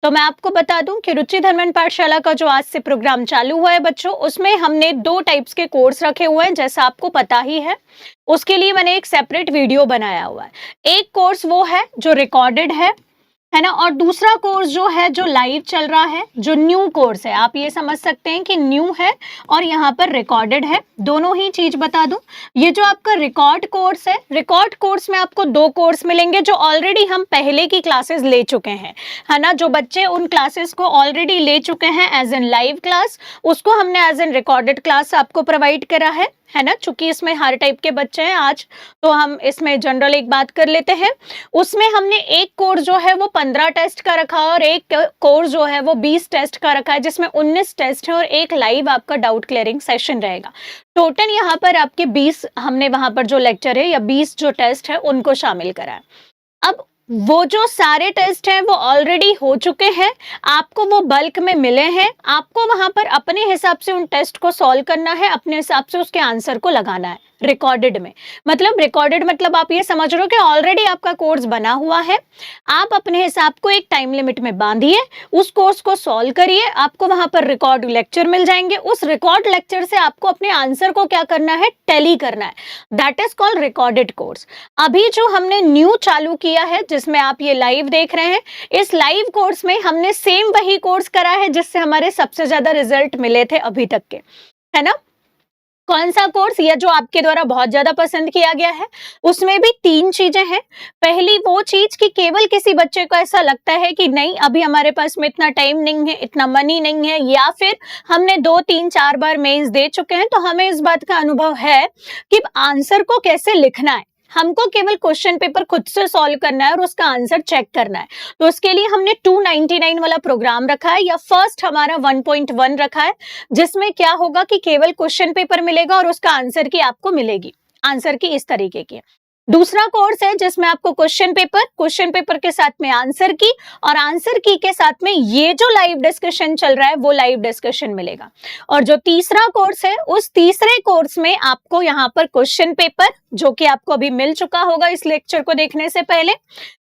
तो मैं आपको बता दूं कि रुचि धर्मन पाठशाला का जो आज से प्रोग्राम चालू हुआ है बच्चों, उसमें हमने 2 टाइप्स के कोर्स रखे हुए हैं, जैसा आपको पता ही है। उसके लिए मैंने एक सेपरेट वीडियो बनाया हुआ है। एक कोर्स वो है जो रिकॉर्डेड है ना, और दूसरा कोर्स जो है जो लाइव चल रहा है, जो न्यू कोर्स है। आप ये समझ सकते हैं कि न्यू है और यहाँ पर रिकॉर्डेड है, दोनों ही चीज बता दूं। ये जो आपका रिकॉर्ड कोर्स है, रिकॉर्ड कोर्स में आपको 2 कोर्स मिलेंगे जो ऑलरेडी हम पहले की क्लासेस ले चुके हैं, है ना। जो बच्चे उन क्लासेस को ऑलरेडी ले चुके हैं एज एन लाइव क्लास, उसको हमने एज एन रिकॉर्डेड क्लास आपको प्रोवाइड करा है ना। चूंकि इसमें हर टाइप के बच्चे हैं आज, तो हम इसमें जनरल एक बात कर लेते हैं। उसमें हमने एक कोर्स जो है वो 15 टेस्ट का रखा है और एक कोर्स जो है वो 20 टेस्ट का रखा है, जिसमें 19 टेस्ट है और एक लाइव आपका डाउट क्लियरिंग सेशन रहेगा। टोटल यहाँ पर आपके 20 हमने वहां पर जो लेक्चर है या 20 जो टेस्ट है उनको शामिल करा है। अब वो जो सारे टेस्ट हैं वो ऑलरेडी हो चुके हैं, आपको वो बल्क में मिले हैं। आपको वहां पर अपने हिसाब से उन टेस्ट को सॉल्व करना है, अपने हिसाब से उसके आंसर को लगाना है रिकॉर्डेड में। मतलब रिकॉर्डेड मतलब आप ये समझ रहे हो कि ऑलरेडी आपका कोर्स बना हुआ है, आप अपने हिसाब को एक टाइम लिमिट में बांधिए, उस कोर्स को सॉल्व करिए, आपको वहां पर रिकॉर्ड लेक्चर मिल जाएंगे। उस रिकॉर्ड लेक्चर से आपको अपने आंसर को क्या करना है, टैली करना है। That is called recorded course. अभी जो हमने न्यू चालू किया है, जिसमें आप ये लाइव देख रहे हैं, इस लाइव कोर्स में हमने सेम वही कोर्स करा है जिससे हमारे सबसे ज्यादा रिजल्ट मिले थे अभी तक के, है ना। कौन सा कोर्स, ये जो आपके द्वारा बहुत ज्यादा पसंद किया गया है, उसमें भी 3 चीजें हैं। पहली वो चीज कि केवल किसी बच्चे को ऐसा लगता है कि नहीं अभी हमारे पास में इतना टाइम नहीं है, इतना मनी नहीं है, या फिर हमने 2 3 4 बार मेंस दे चुके हैं, तो हमें इस बात का अनुभव है कि आंसर को कैसे लिखना है। हमको केवल क्वेश्चन पेपर खुद से सॉल्व करना है और उसका आंसर चेक करना है। तो उसके लिए हमने 299 वाला प्रोग्राम रखा है, या फर्स्ट हमारा 1.1 रखा है, जिसमें क्या होगा कि केवल क्वेश्चन पेपर मिलेगा और उसका आंसर की आपको मिलेगी, आंसर की इस तरीके की। दूसरा कोर्स है जिसमें आपको क्वेश्चन पेपर के साथ में आंसर की, और आंसर की के साथ में ये जो लाइव डिस्कशन चल रहा है वो लाइव डिस्कशन मिलेगा। और जो तीसरा कोर्स है, उस तीसरे कोर्स में आपको यहाँ पर क्वेश्चन पेपर, जो कि आपको अभी मिल चुका होगा इस लेक्चर को देखने से पहले,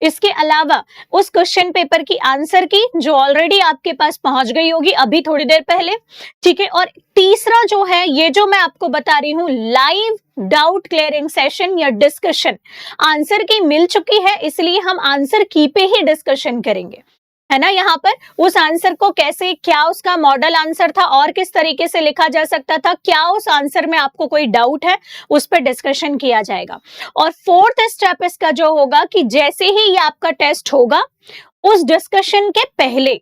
इसके अलावा उस क्वेश्चन पेपर की आंसर की जो ऑलरेडी आपके पास पहुंच गई होगी अभी थोड़ी देर पहले, ठीक है। और तीसरा जो है, ये जो मैं आपको बता रही हूं, लाइव डाउट क्लियरिंग सेशन या डिस्कशन, आंसर की मिल चुकी है, इसलिए हम आंसर की पे ही डिस्कशन करेंगे, है ना। यहाँ पर उस आंसर को कैसे, क्या उसका मॉडल आंसर था और किस तरीके से लिखा जा सकता था, क्या उस आंसर में आपको कोई डाउट है, उस पर डिस्कशन किया जाएगा। और 4th स्टेप इसका जो होगा कि जैसे ही ये आपका टेस्ट होगा, उस डिस्कशन के पहले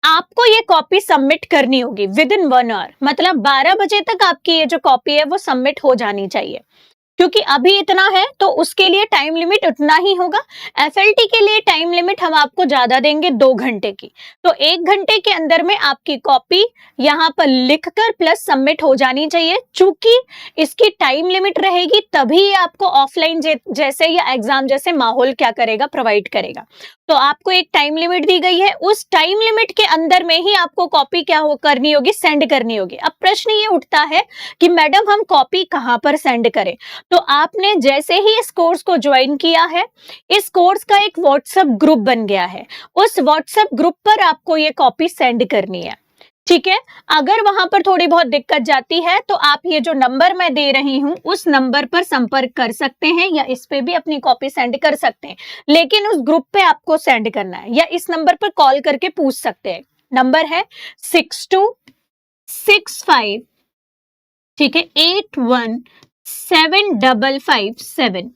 आपको ये कॉपी सबमिट करनी होगी विद इन 1 आवर। मतलब 12 बजे तक आपकी ये जो कॉपी है वो सबमिट हो जानी चाहिए, क्योंकि अभी इतना है तो उसके लिए टाइम लिमिट उतना ही होगा। एफएलटी के लिए टाइम लिमिट हम आपको ज्यादा देंगे, 2 घंटे की। तो 1 घंटे के अंदर में आपकी कॉपी यहाँ पर लिखकर प्लस सबमिट हो जानी चाहिए। चूंकि इसकी टाइम लिमिट रहेगी, तभी आपको ऑफलाइन जैसे या एग्जाम जैसे माहौल क्या करेगा, प्रोवाइड करेगा। तो आपको एक टाइम लिमिट दी गई है, उस टाइम लिमिट के अंदर में ही आपको कॉपी क्या करनी होगी, सेंड करनी होगी। अब प्रश्न ये उठता है कि मैडम हम कॉपी कहाँ पर सेंड करें। तो आपने जैसे ही इस कोर्स को ज्वाइन किया है, इस कोर्स का एक व्हाट्सएप ग्रुप बन गया है, उस व्हाट्सएप ग्रुप पर आपको ये कॉपी सेंड करनी है, ठीक है। अगर वहां पर थोड़ी बहुत दिक्कत जाती है तो आप ये जो नंबर मैं दे रही हूं उस नंबर पर संपर्क कर सकते हैं, या इस पे भी अपनी कॉपी सेंड कर सकते हैं, लेकिन उस ग्रुप पे आपको सेंड करना है, या इस नंबर पर कॉल करके पूछ सकते हैं। नंबर है 6265, ठीक है, 817557।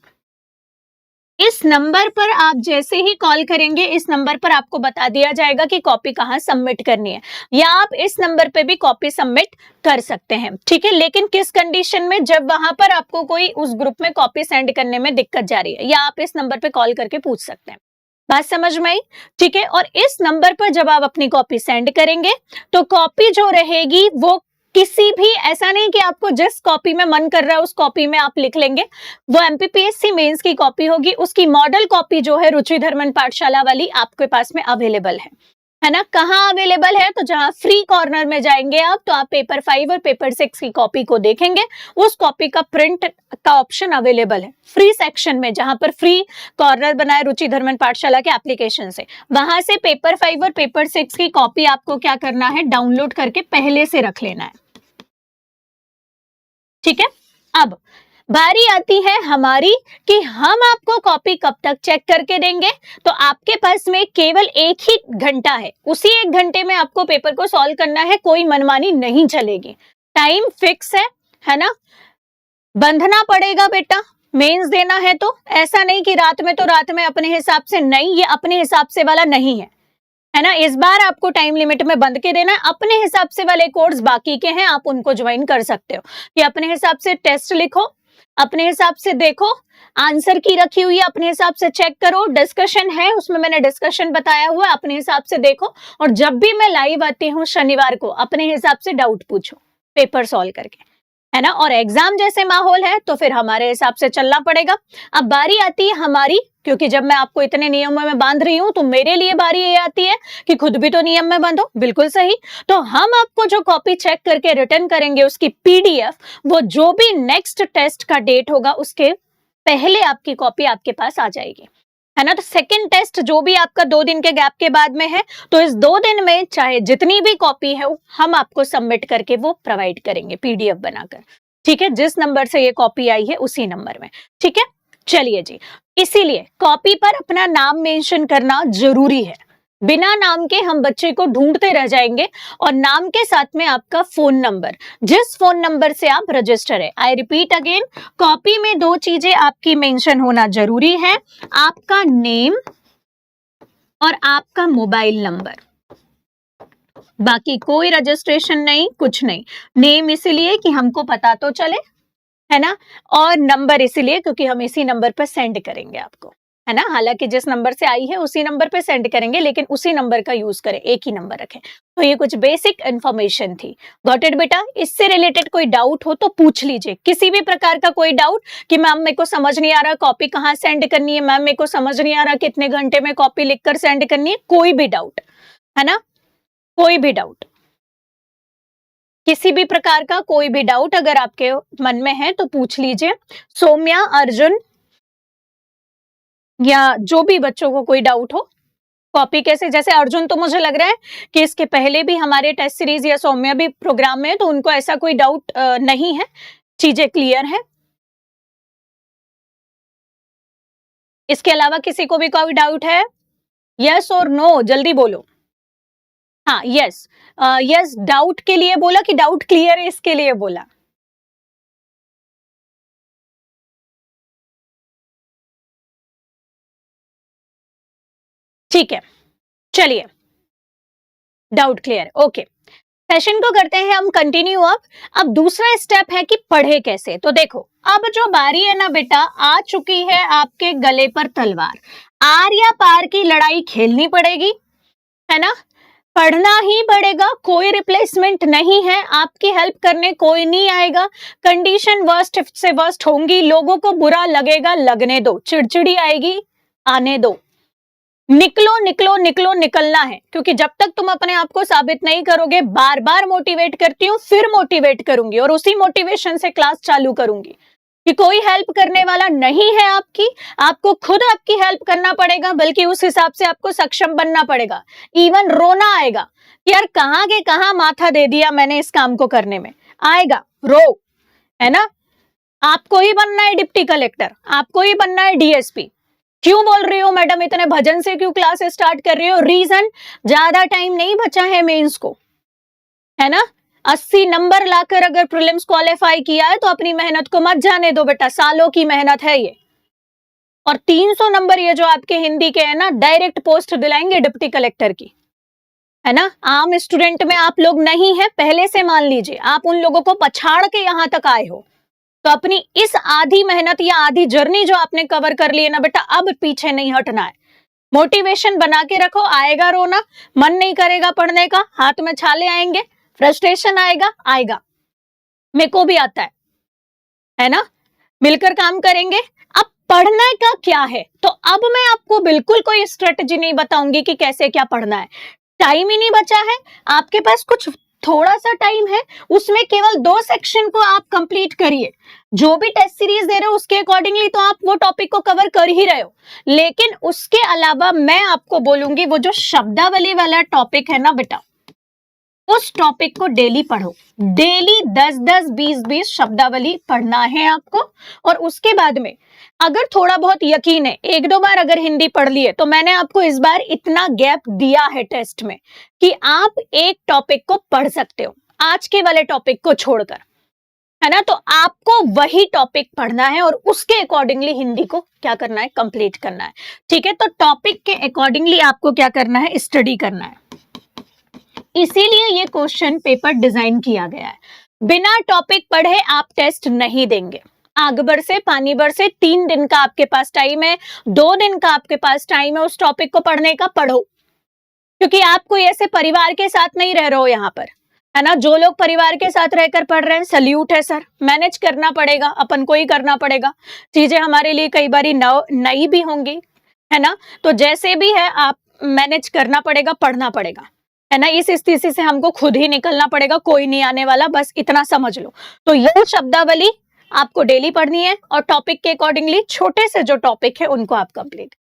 इस नंबर पर आप जैसे ही कॉल करेंगे, इस नंबर पर आपको बता दिया जाएगा कि कॉपी कहाँ सबमिट करनी है, या आप इस नंबर पे भी कॉपी सबमिट कर सकते हैं, ठीक है। लेकिन किस कंडीशन में, जब वहां पर आपको कोई उस ग्रुप में कॉपी सेंड करने में दिक्कत जा रही है, या आप इस नंबर पे कॉल करके पूछ सकते हैं। बात समझ में आई, ठीक है। और इस नंबर पर जब आप अपनी कॉपी सेंड करेंगे तो कॉपी जो रहेगी वो किसी भी, ऐसा नहीं कि आपको जिस कॉपी में मन कर रहा है उस कॉपी में आप लिख लेंगे, वो एमपीपीएससी मेंस की कॉपी होगी। उसकी मॉडल कॉपी जो है रुचि धर्मन पाठशाला वाली आपके पास में अवेलेबल है है ना। कहाँ अवेलेबल है, तो जहां फ्री कॉर्नर में जाएंगे आप, तो आप पेपर 5 और पेपर 6 की कॉपी को देखेंगे। उस कॉपी का प्रिंट का ऑप्शन अवेलेबल है फ्री सेक्शन में, जहां पर फ्री कॉर्नर बनाए रुचि धर्मन पाठशाला के एप्लीकेशन से। वहां से पेपर 5 और पेपर 6 की कॉपी आपको क्या करना है, डाउनलोड करके पहले से रख लेना है। ठीक है। अब बारी आती है हमारी कि हम आपको कॉपी कब तक चेक करके देंगे। तो आपके पास में केवल 1 ही घंटा है, उसी 1 घंटे में आपको पेपर को सॉल्व करना है, कोई मनमानी नहीं चलेगी। टाइम फिक्स है ना। बंधना पड़ेगा बेटा, मेंस देना है तो ऐसा नहीं कि रात में तो रात में अपने हिसाब से, नहीं, ये अपने हिसाब से वाला नहीं है ना। इस बार आपको टाइम लिमिट में बंध के देना है। अपने हिसाब से वाले कोर्स बाकी के हैं, आप उनको ज्वाइन कर सकते हो। कि अपने हिसाब से टेस्ट लिखो, अपने हिसाब से देखो, आंसर की रखी हुई है, अपने हिसाब से चेक करो, डिस्कशन है उसमें मैंने डिस्कशन बताया हुआ, अपने हिसाब से देखो। और जब भी मैं लाइव आती हूँ शनिवार को, अपने हिसाब से डाउट पूछो पेपर सॉल्व करके, है ना। और एग्जाम जैसे माहौल है तो फिर हमारे हिसाब से चलना पड़ेगा। अब बारी आती है हमारी, क्योंकि जब मैं आपको इतने नियमों में बांध रही हूं तो मेरे लिए बारी ये आती है कि खुद भी तो नियम में बांधो। बिल्कुल सही। तो हम आपको जो कॉपी चेक करके रिटर्न करेंगे उसकी पीडीएफ, वो जो भी नेक्स्ट टेस्ट का डेट होगा उसके पहले आपकी कॉपी आपके पास आ जाएगी, है ना। तो सेकंड टेस्ट जो भी आपका 2 दिन के गैप के बाद में है, तो इस 2 दिन में चाहे जितनी भी कॉपी है हम आपको सबमिट करके वो प्रोवाइड करेंगे पीडीएफ बनाकर। ठीक है, जिस नंबर से ये कॉपी आई है उसी नंबर में। ठीक है, चलिए जी। इसीलिए कॉपी पर अपना नाम मेंशन करना जरूरी है। बिना नाम के हम बच्चे को ढूंढते रह जाएंगे। और नाम के साथ में आपका फोन नंबर, जिस फोन नंबर से आप रजिस्टर है। आई रिपीट अगेन, कॉपी में 2 चीजें आपकी मेंशन होना जरूरी है, आपका नेम और आपका मोबाइल नंबर। बाकी कोई रजिस्ट्रेशन नहीं, कुछ नहीं। नेम इसलिए कि हमको पता तो चले, है ना। और नंबर इसलिए क्योंकि हम इसी नंबर पर सेंड करेंगे आपको, है ना। हालांकि जिस नंबर से आई है उसी नंबर पे सेंड करेंगे, लेकिन उसी नंबर का यूज करें, एक ही नंबर रखें। तो ये कुछ बेसिक इंफॉर्मेशन थी। गॉट इट बेटा। इससे रिलेटेड कोई डाउट हो तो पूछ लीजिए, किसी भी प्रकार का कोई डाउट कि मैम मेरे को समझ नहीं आ रहा कॉपी कहाँ सेंड करनी है, मैम मेरे को समझ नहीं आ रहा कितने घंटे में कॉपी लिखकर सेंड करनी है, कोई भी डाउट, है ना, कोई भी डाउट, किसी भी प्रकार का कोई भी डाउट अगर आपके मन में है तो पूछ लीजिए। सौम्या, अर्जुन या जो भी बच्चों को कोई डाउट हो, कॉपी कैसे, जैसे अर्जुन तो मुझे लग रहा है कि इसके पहले भी हमारे टेस्ट सीरीज या सौम्या भी प्रोग्राम में है, तो उनको ऐसा कोई डाउट नहीं है, चीजें क्लियर है। इसके अलावा किसी को भी कोई डाउट है? यस और नो, जल्दी बोलो। हाँ, यस, यस डाउट के लिए बोला कि डाउट क्लियर है इसके लिए बोला? ठीक है, चलिए, डाउट क्लियर, ओके। सेशन को करते हैं हम कंटिन्यू। अब दूसरा स्टेप है कि पढ़े कैसे। तो देखो, अब जो बारी है ना बेटा, आ चुकी है आपके गले पर तलवार। आर या पार की लड़ाई खेलनी पड़ेगी, है ना। पढ़ना ही पड़ेगा, कोई रिप्लेसमेंट नहीं है, आपकी हेल्प करने कोई नहीं आएगा। कंडीशन वर्स्ट से वर्स्ट होंगी, लोगों को बुरा लगेगा, लगने दो, चिड़चिड़ी आएगी, आने दो। निकलो निकलो निकलो, निकलना है। क्योंकि जब तक तुम अपने आप को साबित नहीं करोगे, बार बार मोटिवेट करती हूँ, फिर मोटिवेट करूंगी और उसी मोटिवेशन से क्लास चालू करूंगी कि कोई हेल्प करने वाला नहीं है आपकी, आपको खुद आपकी हेल्प करना पड़ेगा, बल्कि उस हिसाब से आपको सक्षम बनना पड़ेगा। इवन रोना आएगा कि यार कहां के कहां माथा दे दिया मैंने इस काम को करने में, आएगा, रो, है ना। आपको ही बनना है डिप्टी कलेक्टर, आपको ही बनना है डीएसपी। क्यों बोल रही हो मैडम, इतने भजन से क्यों क्लास स्टार्ट कर रही हो? रीजन, ज्यादा टाइम नहीं बचा है मेंस को, है ना। 80 नंबर लाकर अगर प्रीलिम्स क्वालिफाई किया है तो अपनी मेहनत को मत जाने दो बेटा, सालों की मेहनत है ये। और 300 नंबर ये जो आपके हिंदी के है ना, डायरेक्ट पोस्ट दिलाएंगे डिप्टी कलेक्टर की, है ना। आम स्टूडेंट में आप लोग नहीं है, पहले से मान लीजिए, आप उन लोगों को पछाड़ के यहां तक आए हो। तो अपनी इस आधी मेहनत या आधी जर्नी जो आपने कवर कर ली है ना बेटा, अब पीछे नहीं हटना है। मोटिवेशन बना के रखो, आएगा रोना, मन नहीं करेगा पढ़ने का, हाथ में छाले आएंगे, फ्रस्ट्रेशन आएगा, आएगा, मेरे को भी आता है ना। मिलकर काम करेंगे। अब पढ़ने का क्या है, तो अब मैं आपको बिल्कुल कोई स्ट्रेटजी नहीं बताऊंगी कि कैसे क्या पढ़ना है। टाइम ही नहीं बचा है, आपके पास कुछ थोड़ा सा टाइम है, उसमें केवल 2 सेक्शन को आप कंप्लीट करिए। जो भी टेस्ट सीरीज दे रहे हो उसके अकॉर्डिंगली तो आप वो टॉपिक को कवर कर ही रहे हो, लेकिन उसके अलावा मैं आपको बोलूंगी वो जो शब्दावली वाला टॉपिक है ना बेटा, उस टॉपिक को डेली पढ़ो। डेली 10-10, 20-20 शब्दावली पढ़ना है आपको। और उसके बाद में अगर थोड़ा बहुत यकीन है, 1-2 बार अगर हिंदी पढ़ लिए, तो मैंने आपको इस बार इतना गैप दिया है टेस्ट में कि आप एक टॉपिक को पढ़ सकते हो, आज के वाले टॉपिक को छोड़कर, है ना। तो आपको वही टॉपिक पढ़ना है और उसके अकॉर्डिंगली हिंदी को क्या करना है, कंप्लीट करना है। ठीक है, तो टॉपिक के अकॉर्डिंगली आपको क्या करना है, स्टडी करना है। इसीलिए ये क्वेश्चन पेपर डिजाइन किया गया है। बिना टॉपिक पढ़े आप टेस्ट नहीं देंगे। आग बरसे पानी बरसे, 3 दिन का आपके पास टाइम है, 2 दिन का आपके पास टाइम है, उस टॉपिक को पढ़ने का पढ़ो। क्योंकि आप कोई ऐसे परिवार के साथ नहीं रह रहे हो यहाँ पर, है ना। जो लोग परिवार के साथ रहकर पढ़ रहे हैं, सल्यूट है सर। मैनेज करना पड़ेगा, अपन को ही करना पड़ेगा। चीजें हमारे लिए कई बार नई भी होंगी, है ना। तो जैसे भी है आप मैनेज करना पड़ेगा, पढ़ना पड़ेगा, है ना। इस स्थिति से हमको खुद ही निकलना पड़ेगा, कोई नहीं आने वाला, बस इतना समझ लो। तो यह शब्दावली आपको डेली पढ़नी है और टॉपिक के अकॉर्डिंगली छोटे से जो टॉपिक है उनको आप कंप्लीट।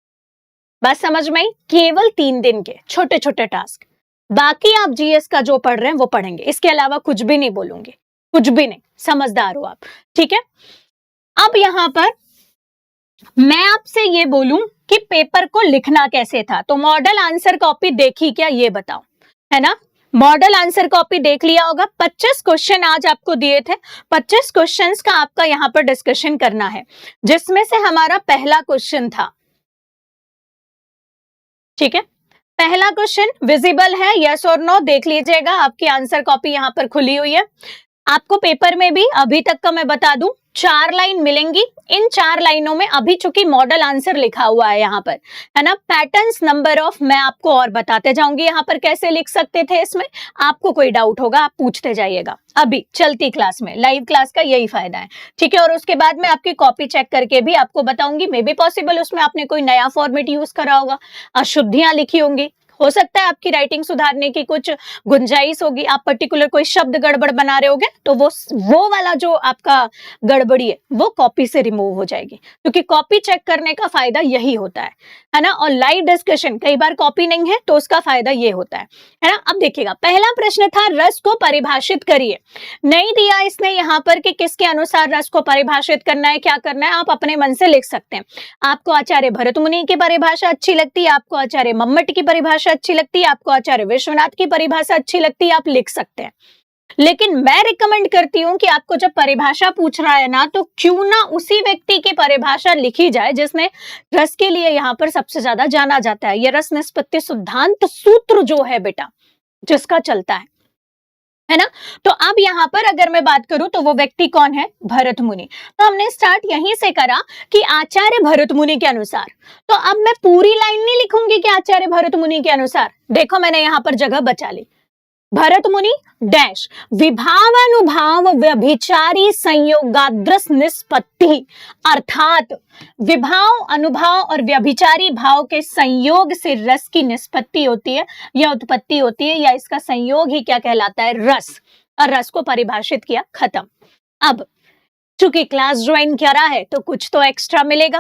बस समझ में आई, केवल 3 दिन के छोटे छोटे टास्क। बाकी आप जीएस का जो पढ़ रहे हैं वो पढ़ेंगे, इसके अलावा कुछ भी नहीं बोलूंगी, कुछ भी नहीं। समझदार हो आप, ठीक है। अब यहां पर मैं आपसे ये बोलूं कि पेपर को लिखना कैसे था, तो मॉडल आंसर कॉपी देखी क्या, ये बताओ, है ना। मॉडल आंसर कॉपी देख लिया होगा। 25 क्वेश्चन आज आपको दिए थे, 25 क्वेश्चंस का आपका यहां पर डिस्कशन करना है, जिसमें से हमारा पहला क्वेश्चन था, ठीक है। पहला क्वेश्चन विजिबल है, यस और नो, देख लीजिएगा। आपकी आंसर कॉपी यहां पर खुली हुई है। आपको पेपर में भी अभी तक का मैं बता दूं 4 लाइन मिलेंगी। इन 4 लाइनों में अभी चूंकि मॉडल आंसर लिखा हुआ है यहाँ पर, है ना, पैटर्न्स नंबर ऑफ मैं आपको और बताते जाऊंगी यहाँ पर कैसे लिख सकते थे। इसमें आपको कोई डाउट होगा आप पूछते जाइएगा, अभी चलती क्लास में, लाइव क्लास का यही फायदा है, ठीक है। और उसके बाद में आपकी कॉपी चेक करके भी आपको बताऊंगी, मे बी पॉसिबल उसमें आपने कोई नया फॉर्मेट यूज करा होगा, अशुद्धियां लिखी होंगी, हो सकता है आपकी राइटिंग सुधारने की कुछ गुंजाइश होगी, आप पर्टिकुलर कोई शब्द गड़बड़ बना रहे होगे, तो वो वाला जो आपका गड़बड़ी है वो कॉपी से रिमूव हो जाएगी, क्योंकि कॉपी चेक करने का फायदा यही होता है ना। और लाइव डिस्कशन कई बार कॉपी नहीं है तो उसका फायदा ये होता है ना। अब देखिएगा, पहला प्रश्न था रस को परिभाषित करिए। नहीं दिया इसने यहाँ पर कि किसके अनुसार रस को परिभाषित करना है, क्या करना है, आप अपने मन से लिख सकते हैं। आपको आचार्य भरत मुनि की परिभाषा अच्छी लगती है, आपको आचार्य मम्मट की परिभाषा अच्छी लगती है, आपको आचार्य विश्वनाथ की परिभाषा अच्छी लगती है, आप लिख सकते हैं। लेकिन मैं रिकमेंड करती हूं कि आपको जब परिभाषा पूछ रहा है ना, तो क्यों ना उसी व्यक्ति की परिभाषा लिखी जाए जिसने रस के लिए यहां पर सबसे ज्यादा जाना जाता है। यह रस निष्पत्ति सिद्धांत सूत्र जो है बेटा, जिसका चलता है ना। तो अब यहां पर अगर मैं बात करूं तो वो व्यक्ति कौन है, भरत मुनि। तो हमने स्टार्ट यहीं से करा कि आचार्य भरत मुनि के अनुसार। तो अब मैं पूरी लाइन नहीं लिखूंगी कि आचार्य भरत मुनि के अनुसार, देखो मैंने यहां पर जगह बचा ली। भरत मुनि डैश विभावानुभाव व्यभिचारी संयोगाद्रस निष्पत्ति, अर्थात विभाव अनुभाव और व्यभिचारी भाव के संयोग से रस की निष्पत्ति होती है या उत्पत्ति होती है, या इसका संयोग ही क्या कहलाता है, रस। और रस को परिभाषित किया, खत्म। अब चूंकि क्लास ज्वाइन करा है तो कुछ तो एक्स्ट्रा मिलेगा।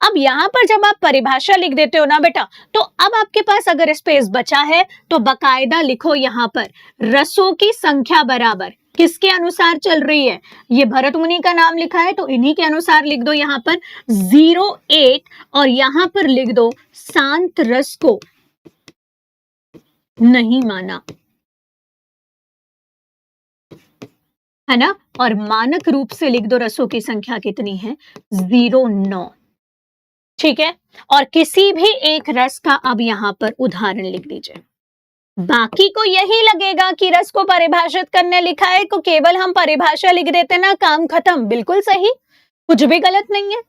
अब यहां पर जब आप परिभाषा लिख देते हो ना बेटा, तो अब आपके पास अगर स्पेस बचा है तो बकायदा लिखो यहां पर रसों की संख्या बराबर किसके अनुसार चल रही है। ये भरत मुनि का नाम लिखा है तो इन्हीं के अनुसार लिख दो यहां पर 08 और यहां पर लिख दो शांत रस को नहीं माना, है ना। और मानक रूप से लिख दो रसों की संख्या कितनी है, 09, ठीक है। और किसी भी एक रस का अब यहां पर उदाहरण लिख दीजिए। बाकी को यही लगेगा कि रस को परिभाषित करने लिखा है तो केवल हम परिभाषा लिख देते ना, काम खत्म। बिल्कुल सही, कुछ भी गलत नहीं है।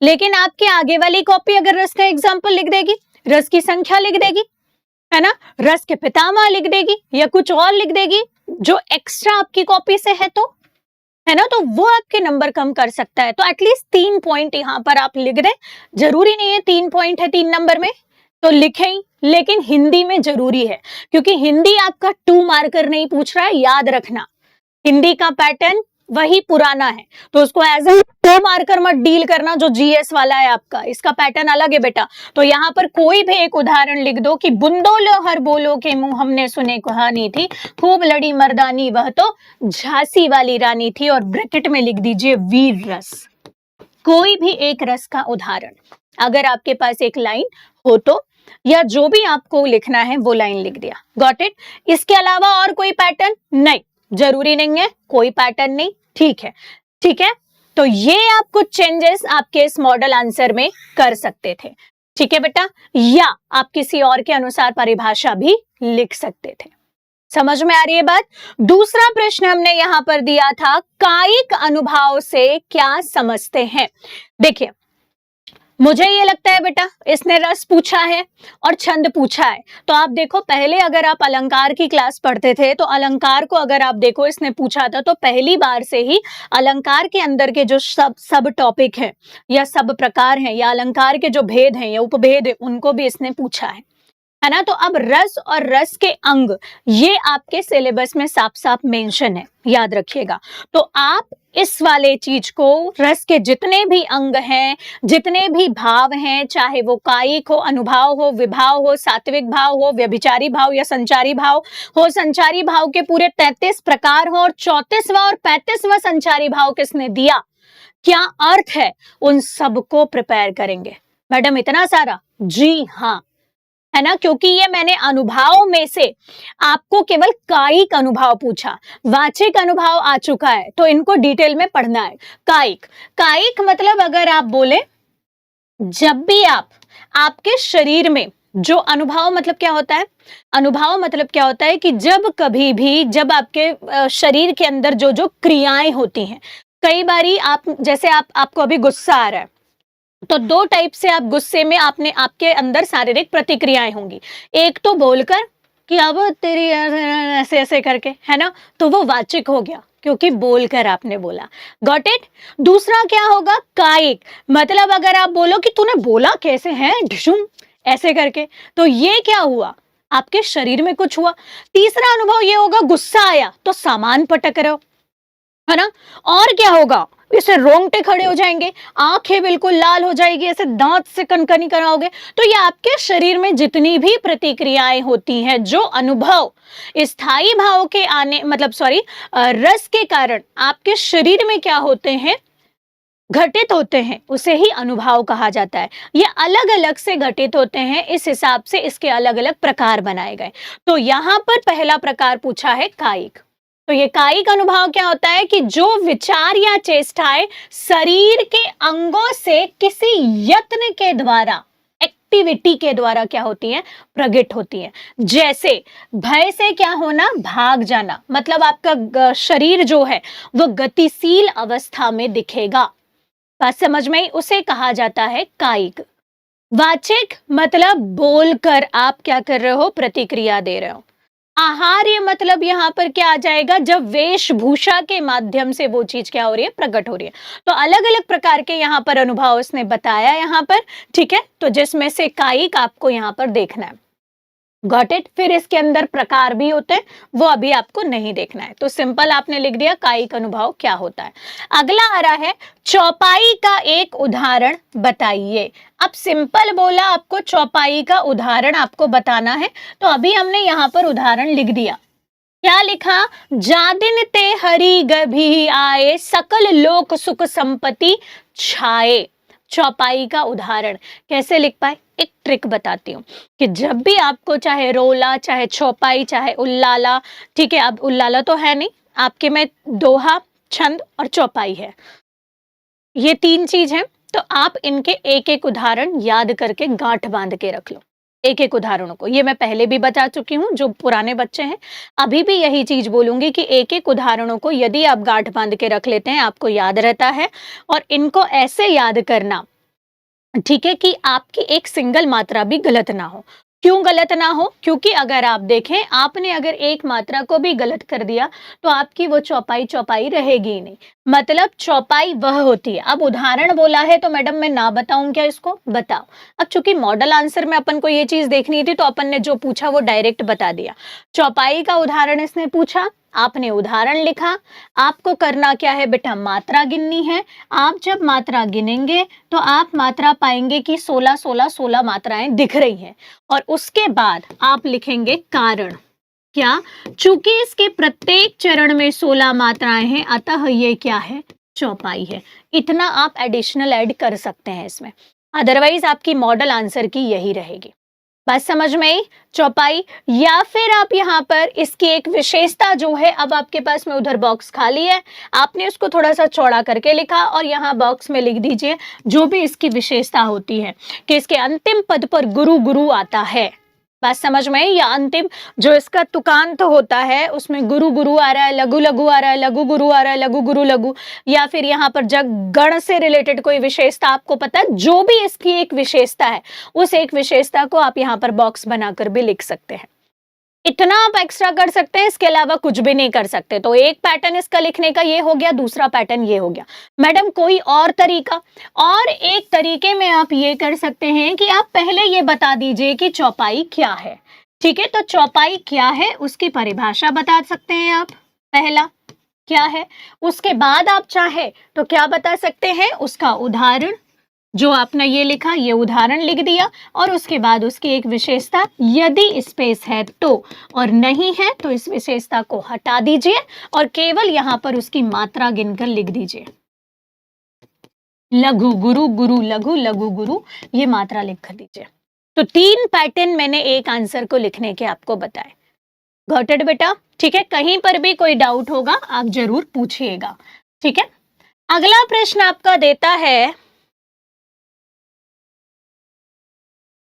लेकिन आपके आगे वाली कॉपी अगर रस का एग्जाम्पल लिख देगी, रस की संख्या लिख देगी, है ना, रस के पितामह लिख देगी या कुछ और लिख देगी जो एक्स्ट्रा आपकी कॉपी से है, तो है ना, तो वो आपके नंबर कम कर सकता है। तो एटलीस्ट 3 पॉइंट यहां पर आप लिख दें, जरूरी नहीं है 3 पॉइंट है 3 नंबर में, तो लिखें, लेकिन हिंदी में जरूरी है, क्योंकि हिंदी आपका 2 मार्कर नहीं पूछ रहा है, याद रखना। हिंदी का पैटर्न वही पुराना है, तो उसको एज ए 2 मार्कर मत डील करना जो जीएस वाला है आपका, इसका पैटर्न अलग है बेटा। तो यहाँ पर कोई भी एक उदाहरण लिख दो कि बुंदो लो हर बोलो के मुंह हमने सुने कहानी थी, खूब लड़ी मर्दानी वह तो झांसी वाली रानी थी, और ब्रैकेट में लिख दीजिए वीर रस। कोई भी एक रस का उदाहरण, अगर आपके पास एक लाइन हो तो, या जो भी आपको लिखना है वो लाइन लिख दिया। Got it? इसके अलावा और कोई पैटर्न नहीं, जरूरी नहीं है, कोई पैटर्न नहीं। ठीक है, ठीक है। तो ये आप कुछ चेंजेस आपके इस मॉडल आंसर में कर सकते थे। ठीक है बेटा, या आप किसी और के अनुसार परिभाषा भी लिख सकते थे। समझ में आ रही है बात? दूसरा प्रश्न हमने यहां पर दिया था, कायिक अनुभाव से क्या समझते हैं। देखिए, मुझे ये लगता है बेटा इसने रस पूछा है और छंद पूछा है। तो आप देखो, पहले अगर आप अलंकार की क्लास पढ़ते थे तो अलंकार को अगर आप देखो इसने पूछा था, तो पहली बार से ही अलंकार के अंदर के जो सब टॉपिक हैं या सब प्रकार हैं या अलंकार के जो भेद हैं या उपभेद हैं, उनको भी इसने पूछा है ना। तो अब रस और रस के अंग ये आपके सिलेबस में साफ साफ मेंशन है, याद रखिएगा। तो आप इस वाले चीज को, रस के जितने भी अंग हैं, जितने भी भाव हैं, चाहे वो कायिक हो, अनुभाव हो, विभाव हो, सात्विक भाव हो, व्यभिचारी भाव या संचारी भाव हो, संचारी भाव के पूरे 33 प्रकार हो, और 34वां और 35वां संचारी भाव किसने दिया, क्या अर्थ है, उन सबको प्रिपेयर करेंगे। मैडम इतना सारा? जी हाँ, है ना, क्योंकि ये मैंने अनुभाव में से आपको केवल कायिक अनुभाव पूछा, वाचिक अनुभाव आ चुका है, तो इनको डिटेल में पढ़ना है। कायिक, कायिक मतलब अगर आप बोले, जब भी आपके शरीर में जो अनुभव, मतलब क्या होता है, अनुभाव मतलब क्या होता है कि जब कभी भी, जब आपके शरीर के अंदर जो जो क्रियाएं होती हैं, कई बारी आप, जैसे आपको अभी गुस्सा आ रहा है, तो 2 टाइप से आप गुस्से में आपके अंदर शारीरिक प्रतिक्रियाएं होंगी। एक तो बोलकर कि अब तेरी ऐसे ऐसे करके, है ना, तो वो वाचिक हो गया, क्योंकि बोलकर आपने बोला। Got it? दूसरा क्या होगा, कायिक, मतलब अगर आप बोलो कि तूने बोला कैसे है, ढिशुम ऐसे करके, तो ये क्या हुआ, आपके शरीर में कुछ हुआ। तीसरा अनुभव ये होगा, गुस्सा आया तो सामान पटक रहे हो, है ना, और क्या होगा, इससे रोंगटे खड़े हो जाएंगे, आंखें बिल्कुल लाल हो जाएगी, ऐसे दांत से कनकनी कराओगे। तो ये आपके शरीर में जितनी भी प्रतिक्रियाएं होती हैं, जो अनुभव स्थायी भाव के आने, मतलब रस के कारण आपके शरीर में क्या होते हैं, घटित होते हैं, उसे ही अनुभाव कहा जाता है। ये अलग अलग से घटित होते हैं, इस हिसाब से इसके अलग अलग प्रकार बनाए गए। तो यहां पर पहला प्रकार पूछा है कायिक। तो ये कायिक अनुभाव क्या होता है कि जो विचार या चेष्टाएं शरीर के अंगों से किसी यत्न के द्वारा, एक्टिविटी के द्वारा क्या होती हैं, प्रकट होती हैं। जैसे भय से क्या होना, भाग जाना, मतलब आपका शरीर जो है वो गतिशील अवस्था में दिखेगा। बात समझ में आई? उसे कहा जाता है कायिक। वाचिक मतलब बोलकर आप क्या कर रहे हो, प्रतिक्रिया दे रहे हो। आहार्य मतलब यहाँ पर क्या आ जाएगा, जब वेशभूषा के माध्यम से वो चीज क्या हो रही है, प्रकट हो रही है। तो अलग अलग प्रकार के यहाँ पर अनुभव उसने बताया यहाँ पर, ठीक है, तो जिसमें से कायिक आपको यहाँ पर देखना है। Got it? फिर इसके अंदर प्रकार भी होते हैं, वो अभी आपको नहीं देखना है, तो सिंपल आपने लिख दिया कायिक अनुभव क्या होता है। अगला आ रहा है, चौपाई का एक उदाहरण बताइए। अब सिंपल बोला, आपको चौपाई का उदाहरण आपको बताना है, तो अभी हमने यहाँ पर उदाहरण लिख दिया। क्या लिखा, जादिन ते हरि गभी आए, सकल लोक सुख संपत्ति छाए। चौपाई का उदाहरण कैसे लिख पाए, एक ट्रिक बताती हूँ कि जब भी आपको चाहे रोला, चाहे चौपाई, चाहे उल्लाला, ठीक है, अब उल्लाला तो है नहीं आपके में, दोहा, छंद और चौपाई है, ये 3 चीज हैं। तो आप इनके एक एक उदाहरण याद करके गांठ बांध के रख लो, एक एक उदाहरणों को। ये मैं पहले भी बता चुकी हूँ, जो पुराने बच्चे हैं अभी भी यही चीज बोलूंगी कि एक एक उदाहरणों को यदि आप गांठ बांध के रख लेते हैं, आपको याद रहता है। और इनको ऐसे याद करना, ठीक है, कि आपकी एक सिंगल मात्रा भी गलत ना हो। क्यों गलत ना हो? क्योंकि अगर आप देखें, आपने अगर एक मात्रा को भी गलत कर दिया तो आपकी वो चौपाई चौपाई रहेगी ही नहीं। मतलब चौपाई वह होती है। अब उदाहरण बोला है तो मैडम मैं ना बताऊं क्या इसको? बताओ। अब चूंकि मॉडल आंसर में अपन को ये चीज देखनी थी तो अपन ने जो पूछा वो डायरेक्ट बता दिया। चौपाई का उदाहरण इसने पूछा, आपने उदाहरण लिखा। आपको करना क्या है बेटा? मात्रा गिननी है। आप जब मात्रा गिनेंगे तो आप मात्रा पाएंगे कि 16 16 16 मात्राएं दिख रही हैं और उसके बाद आप लिखेंगे कारण। क्या? चूंकि इसके प्रत्येक चरण में 16 मात्राएं हैं, अतः ये क्या है? चौपाई है। इतना आप एडिशनल ऐड कर सकते हैं इसमें, अदरवाइज आपकी मॉडल आंसर की यही रहेगी। बात समझ में आई? चौपाई। या फिर आप यहाँ पर इसकी एक विशेषता जो है, अब आपके पास में उधर बॉक्स खाली है, आपने उसको थोड़ा सा चौड़ा करके लिखा और यहाँ बॉक्स में लिख दीजिए जो भी इसकी विशेषता होती है कि इसके अंतिम पद पर गुरु गुरु आता है। बात समझ में आई? या अंतिम जो इसका तुकांत होता है उसमें गुरु गुरु आ रहा है, लघु लघु आ रहा है, लघु गुरु आ रहा है, लघु गुरु लघु, या फिर यहाँ पर जग गण से रिलेटेड कोई विशेषता आपको पता है, जो भी इसकी एक विशेषता है उस एक विशेषता को आप यहाँ पर बॉक्स बनाकर भी लिख सकते हैं। इतना आप एक्स्ट्रा कर सकते हैं, इसके अलावा कुछ भी नहीं कर सकते। तो एक पैटर्न इसका लिखने का ये हो गया, दूसरा पैटर्न ये हो गया। मैडम कोई और तरीका? और एक तरीके में आप ये कर सकते हैं कि आप पहले ये बता दीजिए कि चौपाई क्या है। ठीक है, तो चौपाई क्या है उसकी परिभाषा बता सकते हैं आप, पहला क्या है। उसके बाद आप चाहे तो क्या बता सकते हैं? उसका उदाहरण, जो आपने ये लिखा ये उदाहरण लिख दिया, और उसके बाद उसकी एक विशेषता, यदि स्पेस है तो, और नहीं है तो इस विशेषता को हटा दीजिए और केवल यहां पर उसकी मात्रा गिनकर लिख दीजिए। लघु गुरु, गुरु लघु, लघु गुरु, ये मात्रा लिख कर दीजिए। तो 3 पैटर्न मैंने एक आंसर को लिखने के आपको बताए। गॉट इट बेटा? ठीक है, कहीं पर भी कोई डाउट होगा आप जरूर पूछिएगा। ठीक है, अगला प्रश्न आपका देता है,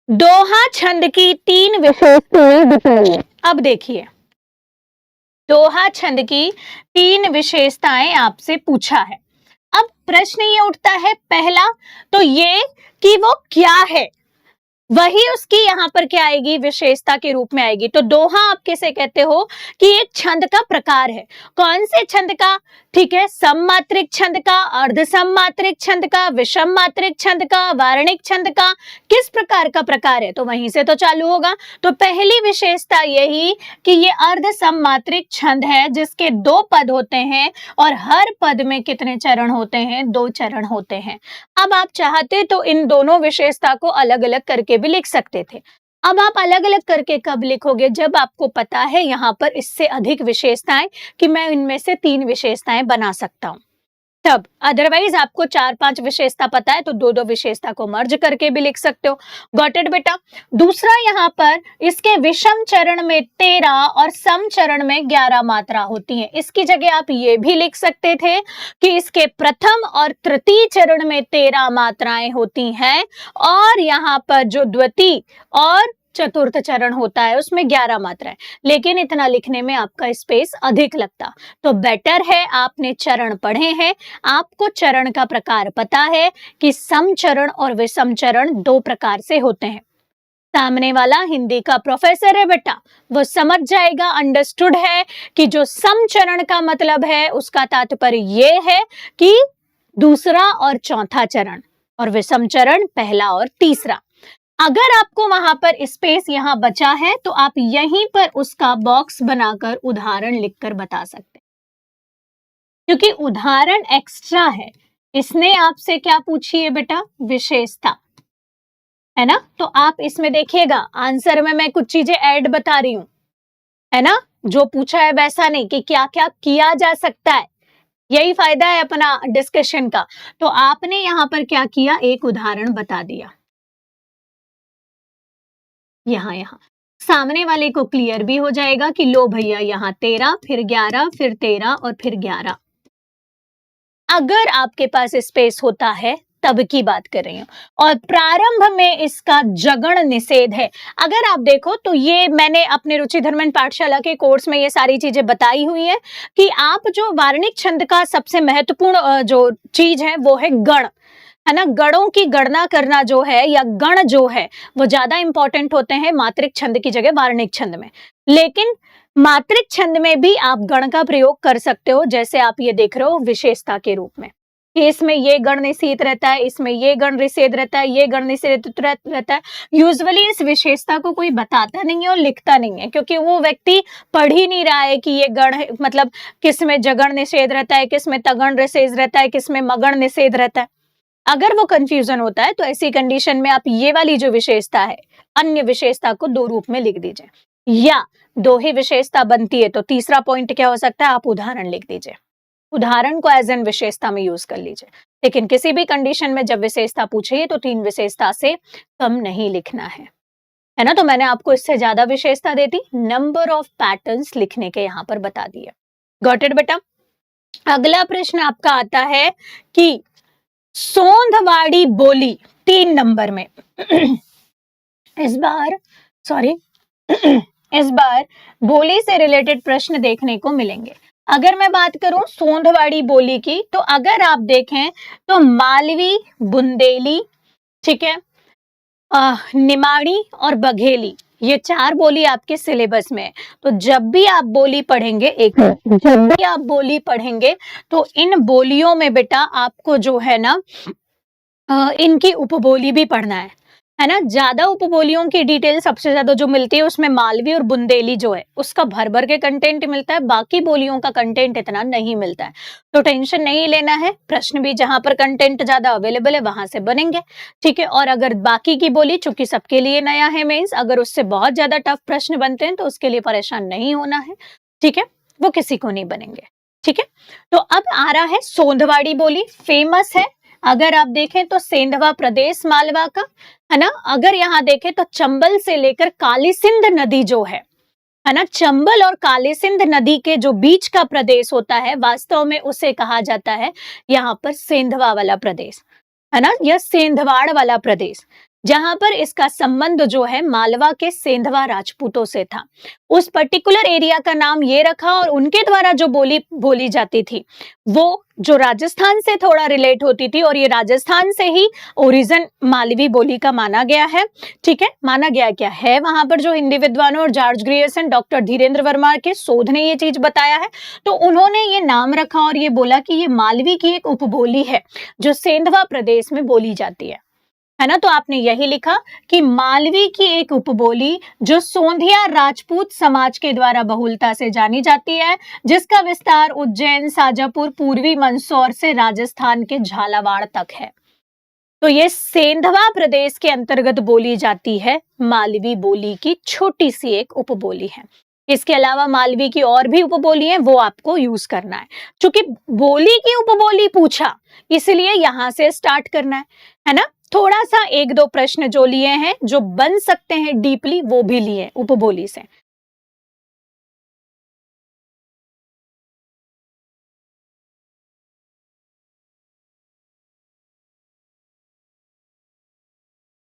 दोहा छंद की 3 विशेषताएं बताइए। अब देखिए, दोहा छंद की 3 विशेषताएं आपसे पूछा है। अब प्रश्न ये उठता है, पहला तो ये कि वो क्या है, वही उसकी यहाँ पर क्या आएगी? विशेषता के रूप में आएगी। तो दोहा आप किसे कहते हो? कि एक छंद का प्रकार है। कौन से छंद का? ठीक है, सममात्रिक छंद का, अर्ध सममात्रिक छंद का, विषम मात्रिक छंद का, वार्णिक छंद का, किस प्रकार का प्रकार है? तो वहीं से तो चालू होगा। तो पहली विशेषता यही कि ये अर्ध सममात्रिक छंद है जिसके 2 पद होते हैं और हर पद में कितने चरण होते हैं? 2 चरण होते हैं। अब आप चाहते तो इन दोनों विशेषता को अलग अलग करके भी लिख सकते थे। अब आप अलग अलग करके कब लिखोगे? जब आपको पता है यहाँ पर इससे अधिक विशेषताएं कि मैं इनमें से 3 विशेषताएं बना सकता हूं, तब। अदरवाइज आपको 4-5 विशेषता पता है तो 2-2 विशेषता को मर्ज करके भी लिख सकते हो। गॉट इट बेटा? दूसरा, यहाँ पर इसके विषम चरण में 13 और सम चरण में 11 मात्रा होती है। इसकी जगह आप ये भी लिख सकते थे कि इसके प्रथम और तृतीय चरण में 13 मात्राएं होती हैं और यहाँ पर जो द्वितीय और चतुर्थ चरण होता है उसमें 11 मात्राएं, लेकिन इतना लिखने में आपका स्पेस अधिक लगता। तो बेटर है, आपने चरण पढ़े हैं, आपको चरण का प्रकार पता है कि सम चरण और विषम चरण 2 प्रकार से होते हैं। सामने वाला हिंदी का प्रोफेसर है बेटा, वो समझ जाएगा, अंडरस्टूड है कि जो सम चरण का मतलब है उसका तात्पर्य ये है कि दूसरा और चौथा चरण, और विषम चरण पहला और तीसरा। अगर आपको वहां पर स्पेस यहां बचा है तो आप यहीं पर उसका बॉक्स बनाकर उदाहरण लिखकर बता सकते हैं, क्योंकि उदाहरण एक्स्ट्रा है। इसने आपसे क्या पूछी है बेटा? विशेषता, है ना? तो आप इसमें देखिएगा आंसर में मैं कुछ चीजें ऐड बता रही हूं, है ना? जो पूछा है वैसा नहीं कि क्या क्या किया जा सकता है। यही फायदा है अपना डिस्कशन का। तो आपने यहां पर क्या किया? एक उदाहरण बता दिया। यहाँ सामने वाले को क्लियर भी हो जाएगा कि लो भैया, यहाँ 13 फिर 11 फिर 13 और फिर 11। अगर आपके पास स्पेस होता है तब की बात कर रही हूं। और प्रारंभ में इसका जगण निषेध है। अगर आप देखो तो ये मैंने अपने रुचिधर्मन पाठशाला के कोर्स में ये सारी चीजें बताई हुई है कि आप जो वार्णिक छंद का सबसे महत्वपूर्ण जो चीज है वो है गण, है ना। गणों की गणना करना जो है या गण जो है वो ज्यादा इंपॉर्टेंट होते हैं मात्रिक छंद की जगह वार्णिक छंद में। लेकिन मात्रिक छंद में भी आप गण का प्रयोग कर सकते हो, जैसे आप ये देख रहे हो विशेषता के रूप में कि इसमें ये गण निषेध रहता है, इसमें ये गण निषेध रहता है, ये गण निषेध रहता है। यूजुअली इस विशेषता को कोई बताता नहीं है और लिखता नहीं है, क्योंकि वो व्यक्ति पढ़ ही नहीं रहा है कि ये गण मतलब किस में जगण निषेध रहता है, किस में तगण निषेध रहता है, किस में मगण निषेध रहता है। अगर वो कंफ्यूजन होता है तो ऐसी कंडीशन में आप ये वाली जो विशेषता है अन्य विशेषता को दो रूप में लिख दीजिए, या दो ही विशेषता बनती है तो तीसरा पॉइंट क्या हो सकता है, आप उदाहरण लिख दीजिए। उदाहरण को एज एन विशेषता में यूज कर लीजिए। लेकिन किसी भी कंडीशन में जब विशेषता पूछिए तो 3 विशेषता से कम नहीं लिखना है ना। तो मैंने आपको इससे ज्यादा विशेषता देती, नंबर ऑफ पैटर्न्स लिखने के यहां पर बता दिए। गॉट इट बेटा। अगला प्रश्न आपका आता है कि सोंधवाड़ी बोली 3 नंबर में इस बार बोली से रिलेटेड प्रश्न देखने को मिलेंगे। अगर मैं बात करूं सोंधवाड़ी बोली की, तो अगर आप देखें तो मालवी, बुंदेली, ठीक है, निमाड़ी और बघेली, ये 4 बोली आपके सिलेबस में है। तो जब भी आप बोली पढ़ेंगे तो इन बोलियों में बेटा आपको जो है ना इनकी उपबोली भी पढ़ना है ना। ज्यादा उपबोलियों की डिटेल सबसे ज्यादा जो मिलती है उसमें मालवी और बुंदेली जो है उसका भर भर के कंटेंट मिलता है, बाकी बोलियों का कंटेंट इतना नहीं मिलता है। तो टेंशन नहीं लेना है, प्रश्न भी जहां पर कंटेंट ज्यादा अवेलेबल है वहां से बनेंगे, ठीक है। और अगर बाकी की बोली चूंकि सबके लिए नया है मीन्स अगर उससे बहुत ज्यादा टफ प्रश्न बनते हैं तो उसके लिए परेशान नहीं होना है, ठीक है, वो किसी को नहीं बनेंगे, ठीक है। तो अब आ रहा है सोंधवाड़ी बोली, फेमस है। अगर आप देखें तो सेंधवा प्रदेश मालवा का, है ना। अगर यहाँ देखें तो चंबल से लेकर काली सिंध नदी जो है ना, चंबल और काली सिंध नदी के जो बीच का प्रदेश होता है वास्तव में उसे कहा जाता है यहाँ पर सेंधवा वाला प्रदेश, है ना, यह सेंधवाड़ वाला प्रदेश, जहां पर इसका संबंध जो है मालवा के सेंधवा राजपूतों से था। उस पर्टिकुलर एरिया का नाम ये रखा और उनके द्वारा जो बोली बोली जाती थी वो जो राजस्थान से थोड़ा रिलेट होती थी, और ये राजस्थान से ही ओरिजिन मालवी बोली का माना गया है, ठीक है। माना गया क्या है वहां पर जो हिंदी विद्वानों और George Grierson, doctor Dhirendra Verma के शोध ने ये चीज बताया है, तो उन्होंने ये नाम रखा और ये बोला कि ये मालवी की एक उपबोली है जो सेंधवा प्रदेश में बोली जाती है ना। तो आपने यही लिखा कि मालवी की एक उपबोली जो सोंधिया राजपूत समाज के द्वारा बहुलता से जानी जाती है, जिसका विस्तार उज्जैन, शाजापुर, पूर्वी मंदसौर से राजस्थान के झालावाड़ तक है। तो ये सेंधवा प्रदेश के अंतर्गत बोली जाती है मालवी बोली की छोटी सी एक उपबोली है। इसके अलावा मालवी की और भी उपबोली है, वो आपको यूज करना है। चूंकि बोली की उपबोली पूछा इसलिए यहां से स्टार्ट करना है ना। थोड़ा सा 1-2 प्रश्न जो लिए हैं जो बन सकते हैं डीपली वो भी लिए उपबोली से,